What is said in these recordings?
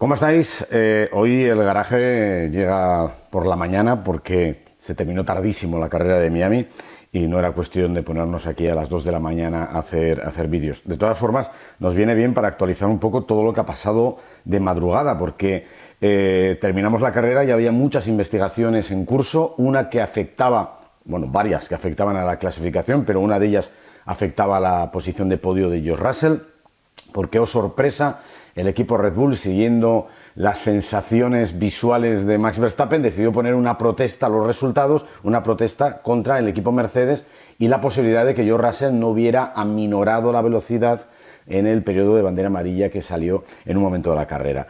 ¿Cómo estáis? Hoy el garaje llega por la mañana porque se terminó tardísimo la carrera de Miami y no era cuestión de ponernos aquí a las 2 de la mañana a hacer vídeos. De todas formas, nos viene bien para actualizar un poco todo lo que ha pasado de madrugada, porque terminamos la carrera y había muchas investigaciones en curso, una que afectaba, bueno, varias que afectaban a la clasificación, pero una de ellas afectaba a la posición de podio de George Russell, porque, oh sorpresa, el equipo Red Bull, siguiendo las sensaciones visuales de Max Verstappen, decidió poner una protesta a los resultados, una protesta contra el equipo Mercedes y la posibilidad de que George Russell no hubiera aminorado la velocidad en el periodo de bandera amarilla que salió en un momento de la carrera.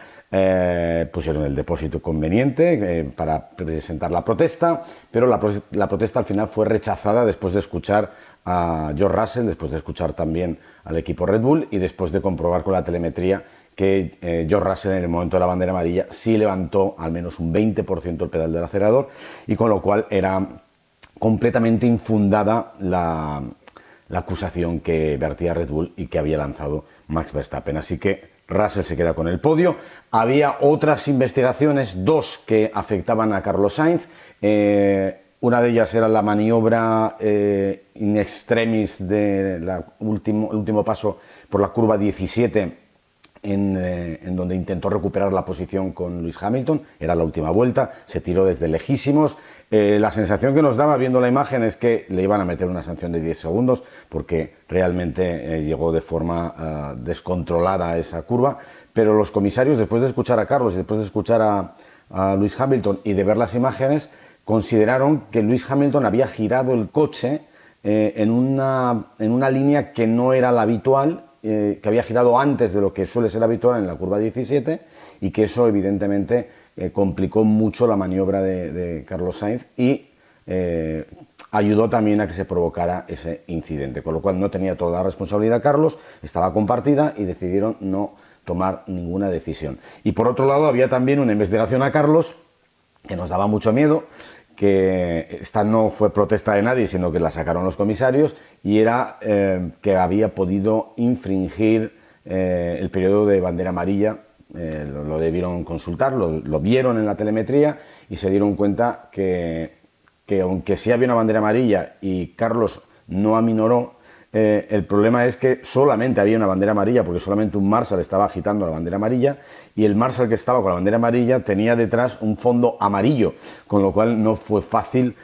Pusieron el depósito conveniente para presentar la protesta, pero la protesta al final fue rechazada después de escuchar a George Russell, después de escuchar también al equipo Red Bull y después de comprobar con la telemetría que George Russell en el momento de la bandera amarilla sí levantó al menos un 20% el pedal del acelerador, y con lo cual era completamente infundada la acusación que vertía Red Bull y que había lanzado Max Verstappen. Así que Russell se queda con el podio. Había otras investigaciones, dos que afectaban a Carlos Sainz. Una de ellas era la maniobra in extremis del último paso por la curva 17, en donde intentó recuperar la posición con Lewis Hamilton. Era la última vuelta, se tiró desde lejísimos. La sensación que nos daba viendo la imagen es que le iban a meter una sanción de 10 segundos porque realmente llegó de forma descontrolada a esa curva, pero los comisarios, después de escuchar a Carlos y después de escuchar a Lewis Hamilton y de ver las imágenes, consideraron que Lewis Hamilton había girado el coche en una línea que no era la habitual, que había girado antes de lo que suele ser habitual en la curva 17, y que eso evidentemente complicó mucho la maniobra de Carlos Sainz y ayudó también a que se provocara ese incidente, con lo cual no tenía toda la responsabilidad Carlos, estaba compartida y decidieron no tomar ninguna decisión. Y por otro lado había también una investigación a Carlos que nos daba mucho miedo, que esta no fue protesta de nadie, sino que la sacaron los comisarios, y era que había podido infringir el periodo de bandera amarilla. Lo debieron consultar, lo vieron en la telemetría y se dieron cuenta que aunque sí había una bandera amarilla y Carlos no aminoró, el problema es que solamente había una bandera amarilla porque solamente un Marshall estaba agitando la bandera amarilla, y el Marshall que estaba con la bandera amarilla tenía detrás un fondo amarillo, con lo cual no fue fácil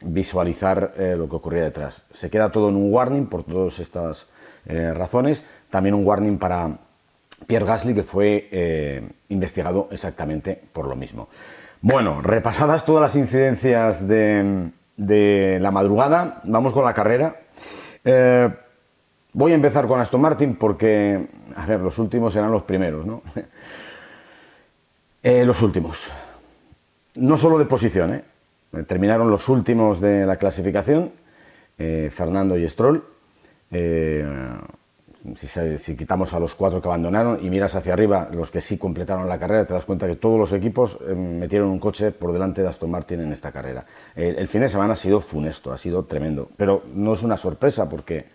visualizar lo que ocurría detrás. Se queda todo en un warning por todas estas razones. También un warning para Pierre Gasly, que fue investigado exactamente por lo mismo. Bueno, repasadas todas las incidencias de la madrugada, vamos con la carrera. Voy a empezar con Aston Martin porque, a ver, los últimos serán los primeros, ¿no? Los últimos. No solo de posición, terminaron los últimos de la clasificación, Fernando y Stroll. Si quitamos a los 4 que abandonaron y miras hacia arriba, los que sí completaron la carrera, te das cuenta que todos los equipos metieron un coche por delante de Aston Martin en esta carrera. El fin de semana ha sido funesto, ha sido tremendo, pero no es una sorpresa porque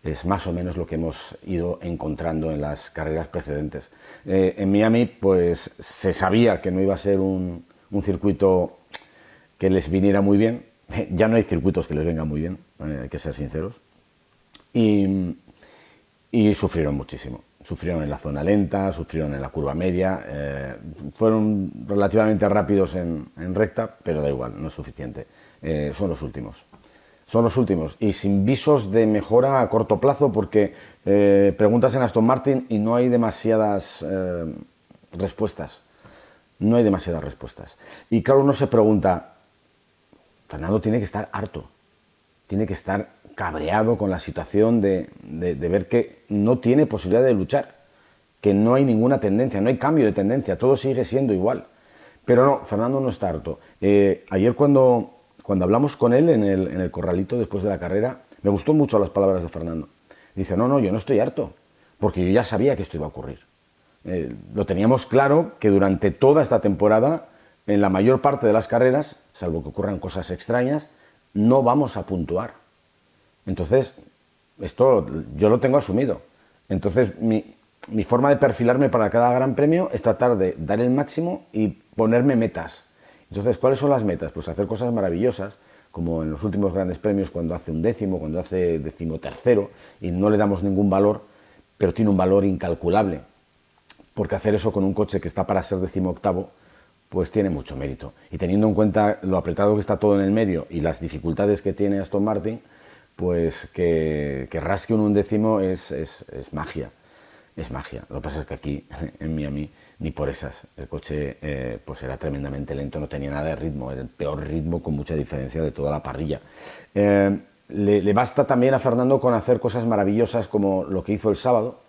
es más o menos lo que hemos ido encontrando en las carreras precedentes. En Miami, pues se sabía que no iba a ser un circuito que les viniera muy bien. Ya no hay circuitos que les vengan muy bien, hay que ser sinceros. Y sufrieron muchísimo. Sufrieron en la zona lenta, sufrieron en la curva media, fueron relativamente rápidos en recta, pero da igual, no es suficiente. Son los últimos. Son los últimos y sin visos de mejora a corto plazo, porque preguntas en Aston Martin y no hay demasiadas respuestas. No hay demasiadas respuestas. Y claro, uno se pregunta, Fernando tiene que estar harto, tiene que estar cabreado con la situación de ver que no tiene posibilidad de luchar, que no hay ninguna tendencia, no hay cambio de tendencia, todo sigue siendo igual. Pero no, Fernando no está harto. Ayer cuando hablamos con él en el corralito después de la carrera, me gustó mucho las palabras de Fernando. Dice, no, yo no estoy harto, porque yo ya sabía que esto iba a ocurrir. Lo teníamos claro que durante toda esta temporada, en la mayor parte de las carreras, salvo que ocurran cosas extrañas, no vamos a puntuar. Entonces, esto yo lo tengo asumido. Entonces, mi forma de perfilarme para cada gran premio es tratar de dar el máximo y ponerme metas. Entonces, ¿cuáles son las metas? Pues hacer cosas maravillosas, como en los últimos grandes premios, cuando hace un décimo, cuando hace decimotercero, y no le damos ningún valor, pero tiene un valor incalculable, porque hacer eso con un coche que está para ser decimoctavo, pues tiene mucho mérito. Y teniendo en cuenta lo apretado que está todo en el medio y las dificultades que tiene Aston Martin, pues que rasque un undécimo es magia. Es magia. Lo que pasa es que aquí, en Miami, ni por esas. El coche pues era tremendamente lento, no tenía nada de ritmo, era el peor ritmo con mucha diferencia de toda la parrilla. Le basta también a Fernando con hacer cosas maravillosas como lo que hizo el sábado,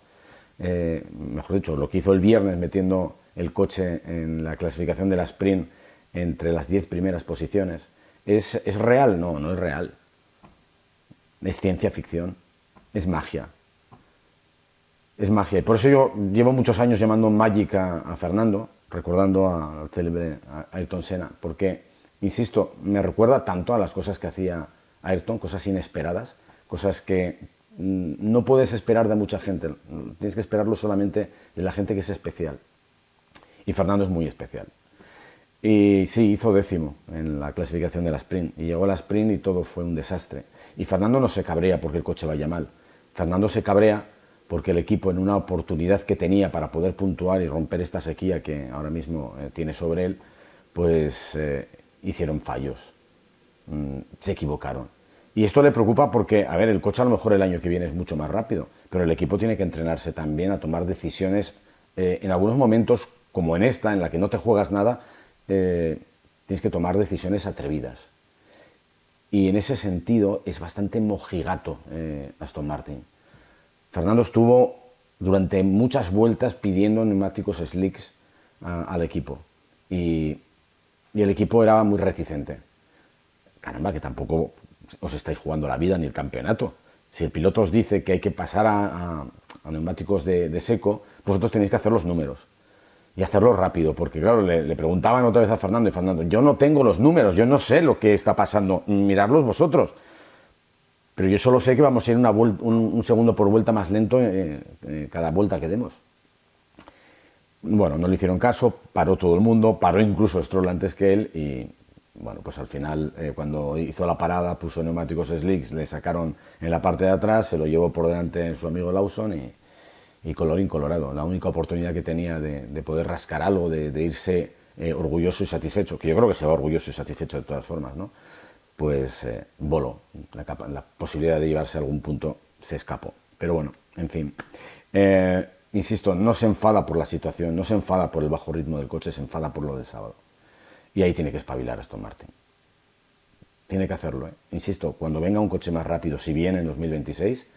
mejor dicho, lo que hizo el viernes metiendo el coche en la clasificación de la sprint entre las 10 primeras posiciones. ¿Es real? No, no es real. Es ciencia ficción, es magia. Es magia. Y por eso yo llevo muchos años llamando Magic a Fernando, recordando al célebre Ayrton Senna, porque, insisto, me recuerda tanto a las cosas que hacía Ayrton, cosas inesperadas, cosas que no puedes esperar de mucha gente, tienes que esperarlo solamente de la gente que es especial. Y Fernando es muy especial. Y sí, hizo décimo en la clasificación de la sprint. Y llegó a la sprint y todo fue un desastre. Y Fernando no se cabrea porque el coche vaya mal. Fernando se cabrea porque el equipo, en una oportunidad que tenía para poder puntuar y romper esta sequía que ahora mismo tiene sobre él, pues hicieron fallos. Se equivocaron. Y esto le preocupa porque, a ver, el coche a lo mejor el año que viene es mucho más rápido, pero el equipo tiene que entrenarse también a tomar decisiones en algunos momentos, como en esta, en la que no te juegas nada, tienes que tomar decisiones atrevidas. Y en ese sentido es bastante mojigato Aston Martin. Fernando estuvo durante muchas vueltas pidiendo neumáticos slicks al equipo y el equipo era muy reticente. Caramba, que tampoco os estáis jugando la vida ni el campeonato. Si el piloto os dice que hay que pasar a neumáticos de seco, vosotros tenéis que hacer los números y hacerlo rápido, porque claro, le preguntaban otra vez a Fernando, y Fernando, yo no tengo los números, yo no sé lo que está pasando, miradlos vosotros. Pero yo solo sé que vamos a ir un segundo por vuelta más lento cada vuelta que demos. Bueno, no le hicieron caso, paró todo el mundo, paró incluso Stroll antes que él y, bueno, pues al final, cuando hizo la parada, puso neumáticos slicks, le sacaron en la parte de atrás, se lo llevó por delante su amigo Lawson y colorín colorado. La única oportunidad que tenía de poder rascar algo, de irse orgulloso y satisfecho, que yo creo que se va orgulloso y satisfecho de todas formas, ¿no? Pues voló. La posibilidad de llevarse a algún punto se escapó. Pero bueno, en fin. Insisto, no se enfada por la situación, no se enfada por el bajo ritmo del coche, se enfada por lo del sábado. Y ahí tiene que espabilar Aston Martin. Tiene que hacerlo, ¿eh? Insisto, cuando venga un coche más rápido, si viene en 2026,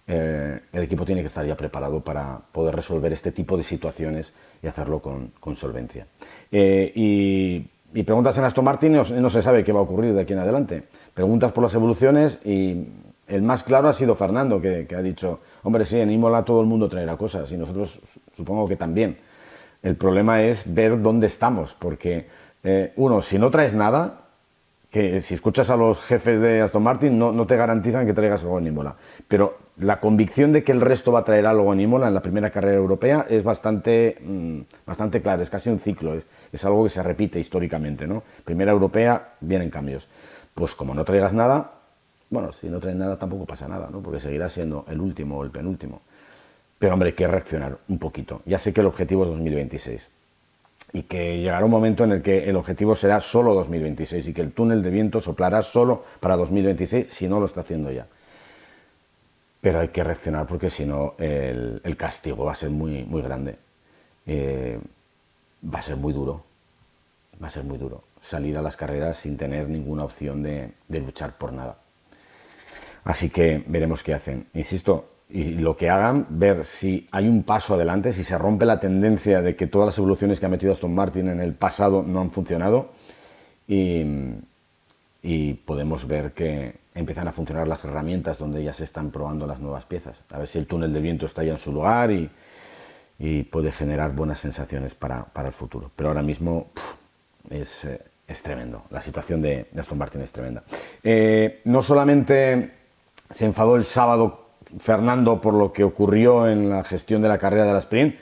el equipo tiene que estar ya preparado para poder resolver este tipo de situaciones y hacerlo con solvencia. Y preguntas en Aston Martin, no se sabe qué va a ocurrir de aquí en adelante. Preguntas por las evoluciones y el más claro ha sido Fernando, que ha dicho, hombre, sí, en Imola todo el mundo traerá cosas y nosotros supongo que también. El problema es ver dónde estamos, porque uno, si no traes nada, que si escuchas a los jefes de Aston Martin no te garantizan que traigas algo en Imola, pero la convicción de que el resto va a traer algo en Imola en la primera carrera europea es bastante clara, es casi un ciclo, es algo que se repite históricamente, ¿no? Primera europea, vienen cambios. Pues como no traigas nada, bueno, si no traes nada tampoco pasa nada, ¿no? Porque seguirá siendo el último o el penúltimo. Pero hombre, hay que reaccionar un poquito. Ya sé que el objetivo es 2026. Y que llegará un momento en el que el objetivo será solo 2026 y que el túnel de viento soplará solo para 2026 si no lo está haciendo ya. Pero hay que reaccionar porque si no el castigo va a ser muy, muy grande. Va a ser muy duro. Va a ser muy duro salir a las carreras sin tener ninguna opción de luchar por nada. Así que veremos qué hacen. Insisto, y lo que hagan, ver si hay un paso adelante, si se rompe la tendencia de que todas las evoluciones que ha metido Aston Martin en el pasado no han funcionado y podemos ver que empiezan a funcionar las herramientas donde ya se están probando las nuevas piezas. A ver si el túnel de viento está ya en su lugar y puede generar buenas sensaciones para el futuro. Pero ahora mismo es tremendo, la situación de Aston Martin es tremenda. No solamente se enfadó el sábado Fernando por lo que ocurrió en la gestión de la carrera de la sprint.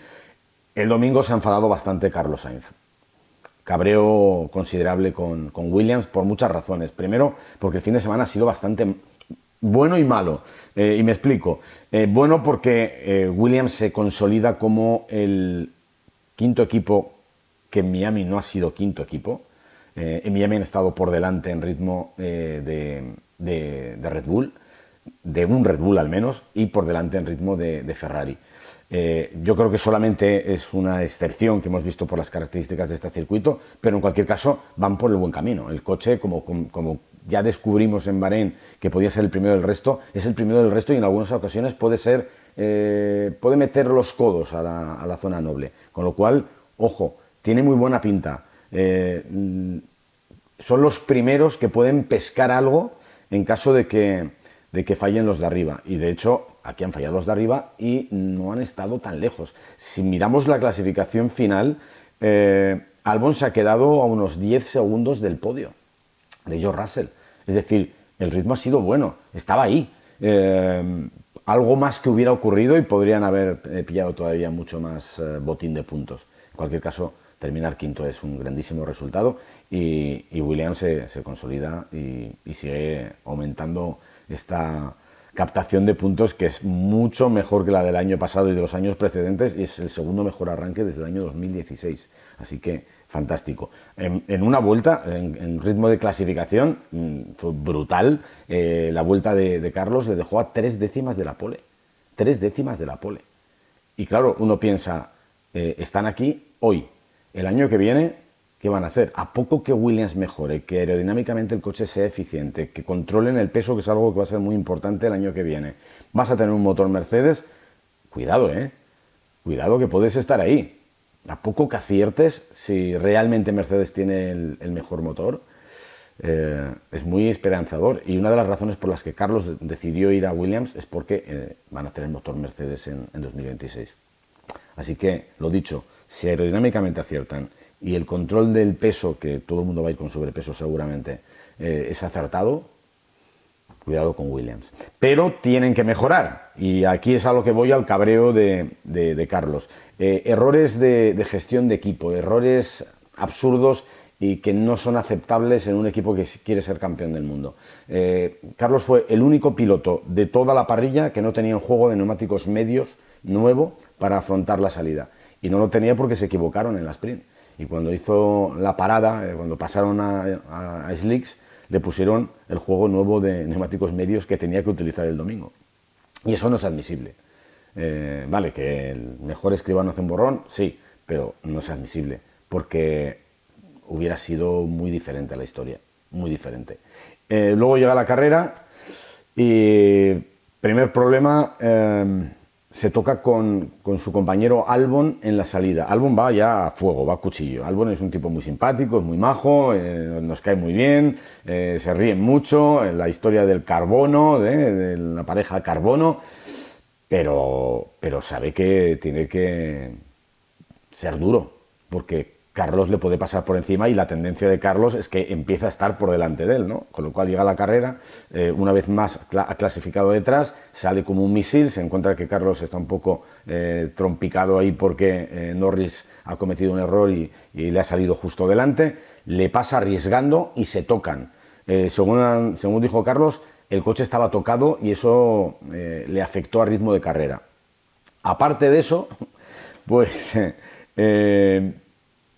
El domingo se ha enfadado bastante Carlos Sainz. Cabreo considerable con Williams por muchas razones. Primero, porque el fin de semana ha sido bastante bueno y malo. Y me explico. Bueno porque Williams se consolida como el quinto equipo, que en Miami no ha sido quinto equipo. En Miami han estado por delante en ritmo de Red Bull, de un Red Bull al menos, y por delante en ritmo de Ferrari. Yo creo que solamente es una excepción que hemos visto por las características de este circuito, pero en cualquier caso van por el buen camino. El coche, como ya descubrimos en Bahrein que podía ser el primero del resto, es el primero del resto y en algunas ocasiones puede meter los codos a la zona noble. Con lo cual, ojo, tiene muy buena pinta. Son los primeros que pueden pescar algo en caso de que fallen los de arriba. Y de hecho, aquí han fallado los de arriba y no han estado tan lejos. Si miramos la clasificación final, Albon se ha quedado a unos 10 segundos del podio de George Russell. Es decir, el ritmo ha sido bueno, estaba ahí. Algo más que hubiera ocurrido y podrían haber pillado todavía mucho más botín de puntos. En cualquier caso, terminar quinto es un grandísimo resultado y Williams se consolida y sigue aumentando esta captación de puntos que es mucho mejor que la del año pasado y de los años precedentes, y es el segundo mejor arranque desde el año 2016. Así que fantástico. En una vuelta, en ritmo de clasificación, fue brutal. La vuelta de Carlos le dejó a 3 décimas de la pole. 3 décimas de la pole. Y claro, uno piensa, están aquí hoy. El año que viene, ¿qué van a hacer? A poco que Williams mejore, que aerodinámicamente el coche sea eficiente, que controlen el peso, que es algo que va a ser muy importante el año que viene, vas a tener un motor Mercedes, cuidado, cuidado que puedes estar ahí. A poco que aciertes, si realmente Mercedes tiene el mejor motor, es muy esperanzador. Y una de las razones por las que Carlos decidió ir a Williams es porque van a tener motor Mercedes en 2026. Así que, lo dicho, si aerodinámicamente aciertan y el control del peso, que todo el mundo va a ir con sobrepeso seguramente, es acertado, cuidado con Williams. Pero tienen que mejorar, y aquí es a lo que voy, al cabreo de Carlos. Errores de gestión de equipo, errores absurdos y que no son aceptables en un equipo que quiere ser campeón del mundo. Carlos fue el único piloto de toda la parrilla que no tenía un juego de neumáticos medios nuevo para afrontar la salida. Y no lo tenía porque se equivocaron en la sprint. Y cuando hizo la parada, cuando pasaron a Slicks, le pusieron el juego nuevo de neumáticos medios que tenía que utilizar el domingo. Y eso no es admisible. Vale, que el mejor escribano hace un borrón, sí, pero no es admisible, porque hubiera sido muy diferente la historia, muy diferente. Luego llega la carrera y primer problema, se toca con su compañero Albon en la salida. Albon va ya a fuego, va a cuchillo. Albon es un tipo muy simpático, es muy majo, nos cae muy bien, se ríen mucho, en la historia del carbono, de la pareja carbono, pero sabe que tiene que ser duro, porque Carlos le puede pasar por encima y la tendencia de Carlos es que empieza a estar por delante de él, ¿no? Con lo cual llega a la carrera, una vez más ha clasificado detrás, sale como un misil, se encuentra que Carlos está un poco trompicado ahí porque Norris ha cometido un error y le ha salido justo delante, le pasa arriesgando y se tocan. Según dijo Carlos, el coche estaba tocado y eso le afectó al ritmo de carrera. Aparte de eso, pues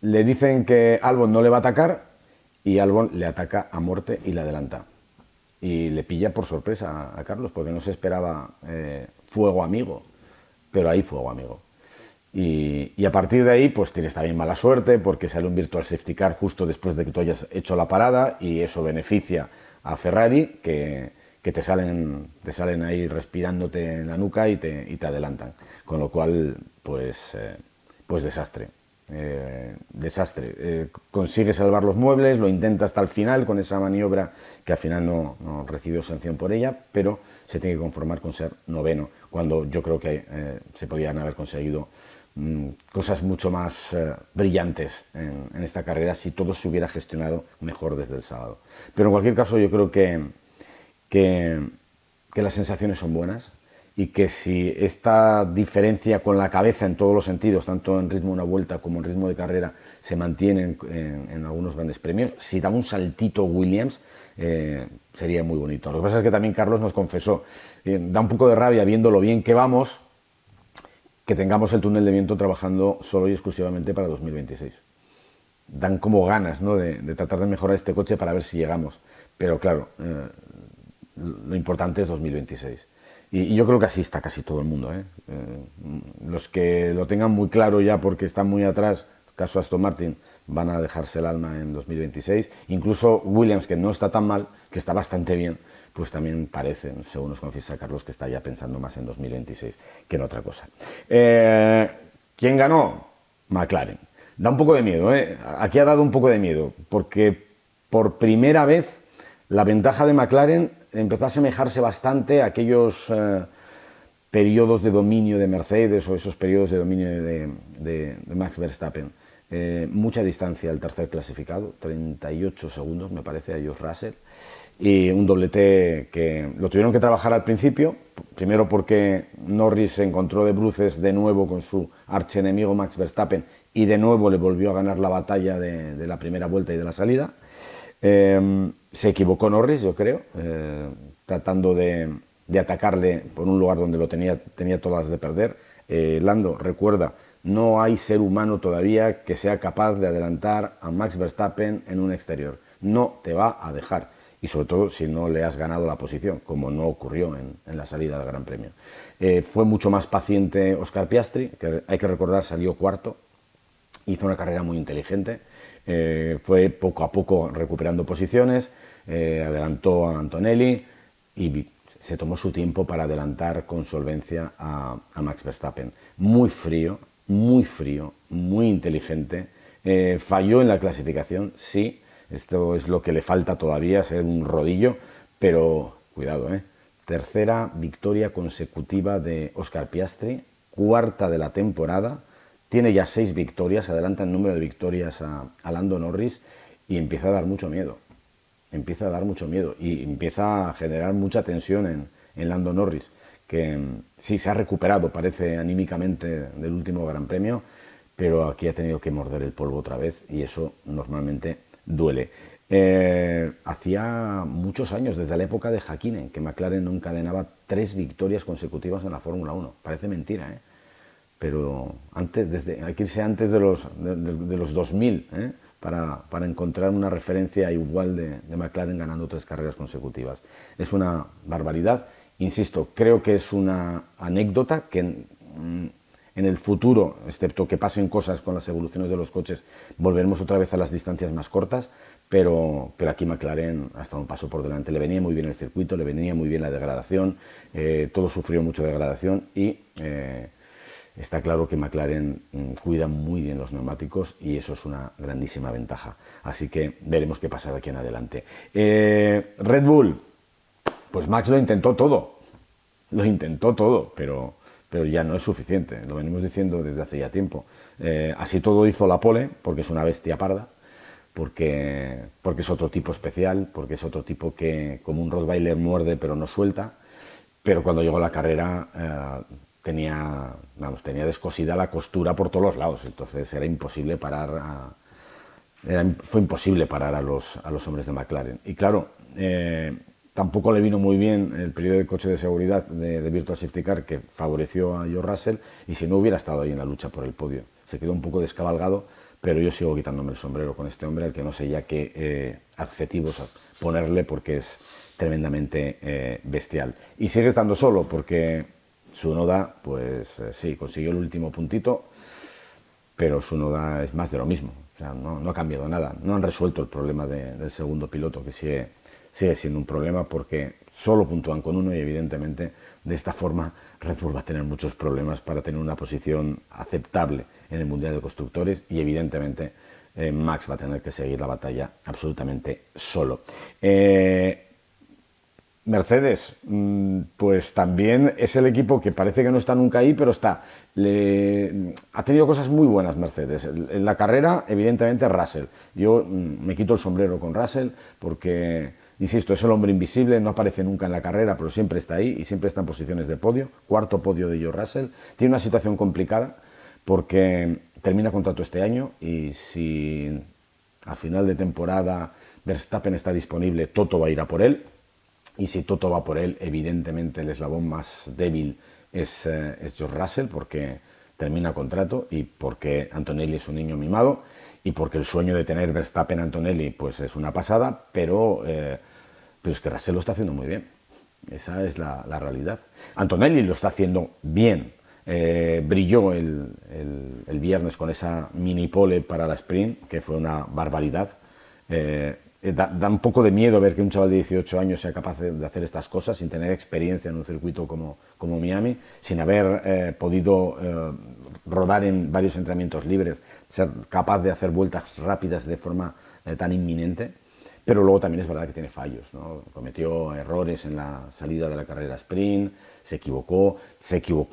le dicen que Albon no le va a atacar y Albon le ataca a muerte y le adelanta. Y le pilla por sorpresa a Carlos porque no se esperaba fuego amigo, pero ahí fuego amigo. Y a partir de ahí pues tienes también mala suerte porque sale un virtual safety car justo después de que tú hayas hecho la parada y eso beneficia a Ferrari que te salen ahí respirándote en la nuca y te adelantan. Con lo cual pues desastre. Consigue salvar los muebles, lo intenta hasta el final con esa maniobra que al final no recibió sanción por ella, pero se tiene que conformar con ser noveno, cuando yo creo que se podían haber conseguido cosas mucho más brillantes en esta carrera si todo se hubiera gestionado mejor desde el sábado. Pero en cualquier caso yo creo que las sensaciones son buenas y que si esta diferencia con la cabeza en todos los sentidos, tanto en ritmo de una vuelta como en ritmo de carrera, se mantiene en algunos grandes premios, si da un saltito Williams, sería muy bonito. Lo que pasa es que también Carlos nos confesó, da un poco de rabia viendo lo bien que vamos, que tengamos el túnel de viento trabajando solo y exclusivamente para 2026. Dan como ganas, ¿no?, de tratar de mejorar este coche para ver si llegamos. Pero claro, lo importante es 2026. Y yo creo que así está casi todo el mundo, ¿eh? Los que lo tengan muy claro ya porque están muy atrás, caso Aston Martin, van a dejarse el alma en 2026. Incluso Williams, que no está tan mal, que está bastante bien, pues también parece, según nos confiesa Carlos, que está ya pensando más en 2026 que en otra cosa. ¿Quién ganó? McLaren. Da un poco de miedo, ¿eh? Aquí ha dado un poco de miedo, porque por primera vez la ventaja de McLaren empezó a asemejarse bastante a aquellos periodos de dominio de Mercedes o esos periodos de dominio de Max Verstappen. Mucha distancia al tercer clasificado, 38 segundos me parece a George Russell, y un doblete que lo tuvieron que trabajar al principio, primero porque Norris se encontró de bruces de nuevo con su archienemigo Max Verstappen y de nuevo le volvió a ganar la batalla de la primera vuelta y de la salida. Se equivocó Norris, yo creo, tratando de atacarle por un lugar donde lo tenía todas de perder. Lando, recuerda, no hay ser humano todavía que sea capaz de adelantar a Max Verstappen en un exterior. No te va a dejar. Y sobre todo si no le has ganado la posición, como no ocurrió en la salida del Gran Premio. Fue mucho más paciente Oscar Piastri, que hay que recordar salió cuarto, hizo una carrera muy inteligente, fue poco a poco recuperando posiciones, adelantó a Antonelli y se tomó su tiempo para adelantar con solvencia a Max Verstappen. Muy frío, muy inteligente, falló en la clasificación, sí. Esto es lo que le falta todavía, ser un rodillo, pero cuidado, tercera victoria consecutiva de Oscar Piastri, cuarta de la temporada, tiene ya 6 victorias, adelanta el número de victorias a Lando Norris y empieza a dar mucho miedo. Empieza a dar mucho miedo y empieza a generar mucha tensión en Lando Norris, que sí se ha recuperado, parece, anímicamente del último Gran Premio, pero aquí ha tenido que morder el polvo otra vez y eso normalmente duele. Hacía muchos años, desde la época de Häkkinen, que McLaren no encadenaba 3 victorias consecutivas en la Fórmula 1. Parece mentira, pero hay que irse antes de los 2000, para encontrar una referencia igual de McLaren ganando 3 carreras consecutivas. Es una barbaridad. Insisto, creo que es una anécdota que en el futuro, excepto que pasen cosas con las evoluciones de los coches, volveremos otra vez a las distancias más cortas, pero aquí McLaren ha estado un paso por delante. Le venía muy bien el circuito, le venía muy bien la degradación, todo sufrió mucho degradación y está claro que McLaren cuida muy bien los neumáticos y eso es una grandísima ventaja. Así que veremos qué pasa de aquí en adelante. Red Bull, pues Max lo intentó todo, pero ya no es suficiente, lo venimos diciendo desde hace ya tiempo. Así todo hizo la pole, porque es una bestia parda, porque es otro tipo especial, porque es otro tipo que como un Rottweiler muerde pero no suelta, pero cuando llegó la carrera tenía descosida la costura por todos los lados, entonces era imposible parar fue imposible parar a los hombres de McLaren. Y claro, tampoco le vino muy bien el periodo de coche de seguridad de Virtual Safety Car, que favoreció a George Russell, y si no hubiera estado ahí en la lucha por el podio. Se quedó un poco descabalgado, pero yo sigo quitándome el sombrero con este hombre, al que no sé ya qué adjetivos ponerle, porque es tremendamente bestial. Y sigue estando solo, porque Tsunoda, pues sí, consiguió el último puntito, pero Tsunoda es más de lo mismo. O sea, no ha cambiado nada. No han resuelto el problema del segundo piloto, que sigue siendo un problema porque solo puntúan con uno y evidentemente de esta forma Red Bull va a tener muchos problemas para tener una posición aceptable en el Mundial de Constructores y evidentemente Max va a tener que seguir la batalla absolutamente solo. Mercedes, pues también es el equipo que parece que no está nunca ahí, pero está. Ha tenido cosas muy buenas Mercedes. En la carrera, evidentemente, Russell. Yo me quito el sombrero con Russell porque Insisto, es el hombre invisible, no aparece nunca en la carrera, pero siempre está ahí y siempre está en posiciones de podio. Cuarto podio de George Russell. Tiene una situación complicada porque termina contrato este año y si a final de temporada Verstappen está disponible, Toto va a ir a por él. Y si Toto va por él, evidentemente el eslabón más débil es George Russell, porque termina contrato y porque Antonelli es un niño mimado y porque el sueño de tener Verstappen-Antonelli pues es una pasada, pero es que Russell lo está haciendo muy bien. Esa es la realidad. Antonelli lo está haciendo bien. Brilló el viernes con esa mini pole para la sprint, que fue una barbaridad. Da un poco de miedo ver que un chaval de 18 años sea capaz de hacer estas cosas sin tener experiencia en un circuito como Miami, sin haber podido rodar en varios entrenamientos libres, ser capaz de hacer vueltas rápidas de forma tan inminente. Pero luego también es verdad que tiene fallos, ¿no? Cometió errores en la salida de la carrera sprint, se equivocó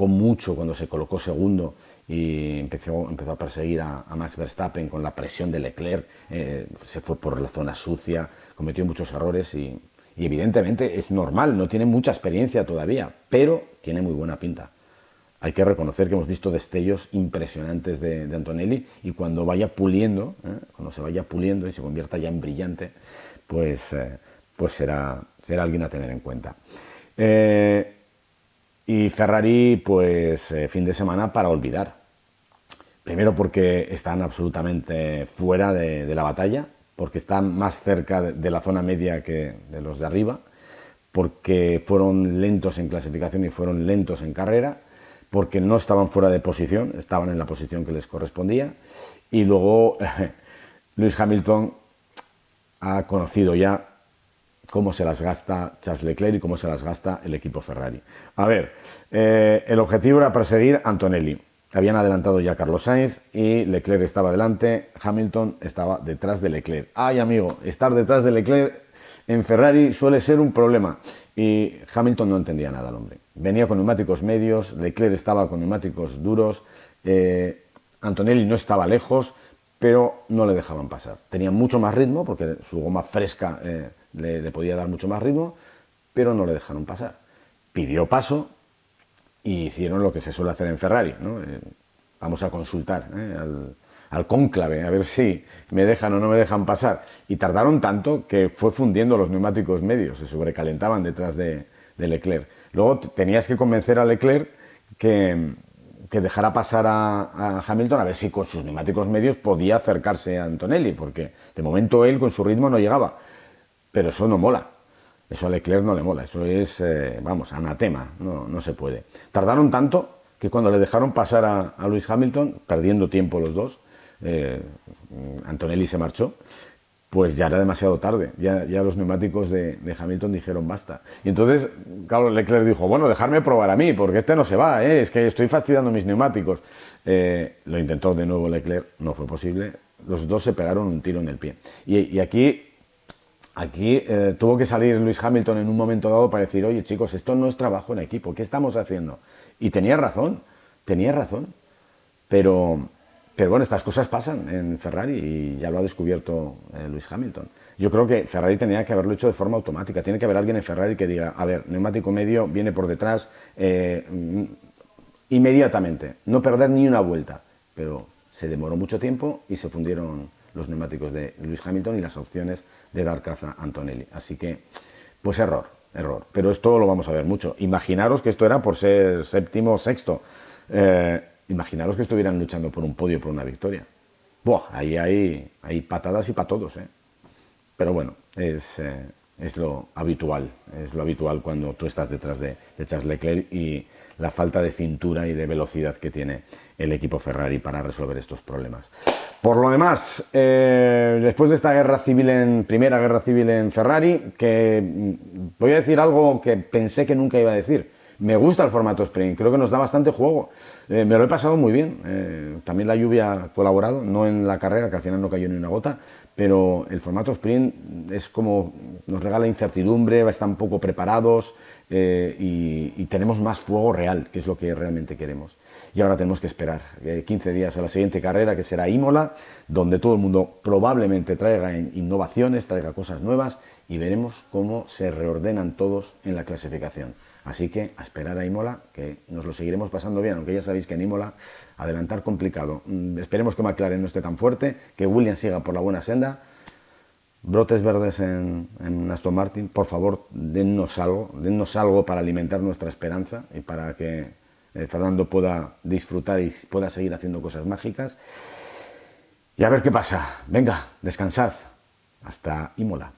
mucho cuando se colocó segundo y empezó a perseguir a Max Verstappen con la presión de Leclerc, se fue por la zona sucia, cometió muchos errores y evidentemente es normal, no tiene mucha experiencia todavía, pero tiene muy buena pinta. Hay que reconocer que hemos visto destellos impresionantes de Antonelli y cuando vaya puliendo, cuando se vaya puliendo y se convierta ya en brillante, pues será alguien a tener en cuenta. Y Ferrari, pues fin de semana para olvidar. Primero porque están absolutamente fuera de la batalla, porque están más cerca de la zona media que de los de arriba, porque fueron lentos en clasificación y fueron lentos en carrera, porque no estaban fuera de posición, estaban en la posición que les correspondía. Y luego Lewis Hamilton ha conocido ya cómo se las gasta Charles Leclerc y cómo se las gasta el equipo Ferrari. A ver, el objetivo era perseguir a Antonelli. Habían adelantado ya a Carlos Sainz y Leclerc estaba delante, Hamilton estaba detrás de Leclerc. Ay, amigo, estar detrás de Leclerc en Ferrari suele ser un problema. Y Hamilton no entendía nada al hombre. Venía con neumáticos medios, Leclerc estaba con neumáticos duros, Antonelli no estaba lejos, pero no le dejaban pasar. Tenía mucho más ritmo, porque su goma fresca le podía dar mucho más ritmo, pero no le dejaron pasar. Pidió paso y hicieron lo que se suele hacer en Ferrari, ¿no? Vamos a consultar al cónclave, a ver si me dejan o no me dejan pasar. Y tardaron tanto que fue fundiendo los neumáticos medios, se sobrecalentaban detrás de Leclerc. Luego tenías que convencer a Leclerc que dejara pasar a Hamilton, a ver si con sus neumáticos medios podía acercarse a Antonelli, porque de momento él con su ritmo no llegaba. Pero eso no mola. Eso a Leclerc no le mola, eso es, anatema, no se puede. Tardaron tanto que cuando le dejaron pasar a Lewis Hamilton, perdiendo tiempo los dos, Antonelli se marchó, pues ya era demasiado tarde, ya los neumáticos de Hamilton dijeron basta. Y entonces, claro, Leclerc dijo, bueno, dejarme probar a mí, porque este no se va, es que estoy fastidiando mis neumáticos. Lo intentó de nuevo Leclerc, no fue posible, los dos se pegaron un tiro en el pie. Y aquí tuvo que salir Lewis Hamilton en un momento dado para decir, oye chicos, esto no es trabajo en equipo, ¿qué estamos haciendo? Y tenía razón, pero bueno, estas cosas pasan en Ferrari y ya lo ha descubierto Lewis Hamilton. Yo creo que Ferrari tenía que haberlo hecho de forma automática, tiene que haber alguien en Ferrari que diga, a ver, neumático medio, viene por detrás, inmediatamente, no perder ni una vuelta, pero se demoró mucho tiempo y se fundieron los neumáticos de Lewis Hamilton y las opciones de dar caza a Antonelli. Así que, pues error. Pero esto lo vamos a ver mucho. Imaginaros que esto era por ser séptimo o sexto. Imaginaros que estuvieran luchando por un podio, por una victoria. Buah, ahí hay patadas y para todos, ¿eh? Pero bueno, es lo habitual. Es lo habitual cuando tú estás detrás de Charles Leclerc y la falta de cintura y de velocidad que tiene el equipo Ferrari para resolver estos problemas. Por lo demás, después de esta primera guerra civil en Ferrari, que voy a decir algo que pensé que nunca iba a decir. Me gusta el formato sprint, creo que nos da bastante juego. Me lo he pasado muy bien. También la lluvia ha colaborado, no en la carrera, que al final no cayó ni una gota, pero el formato sprint es como nos regala incertidumbre, están poco preparados y tenemos más fuego real, que es lo que realmente queremos. y ahora tenemos que esperar 15 días a la siguiente carrera, que será Imola, donde todo el mundo probablemente traiga innovaciones, traiga cosas nuevas y veremos cómo se reordenan todos en la clasificación. Así que a esperar a Imola, que nos lo seguiremos pasando bien, aunque ya sabéis que en Imola adelantar complicado. Esperemos que McLaren no esté tan fuerte, que Williams siga por la buena senda. Brotes verdes en Aston Martin, por favor, dennos algo para alimentar nuestra esperanza y para que Fernando pueda disfrutar y pueda seguir haciendo cosas mágicas. Y a ver qué pasa. Venga, descansad. Hasta Imola.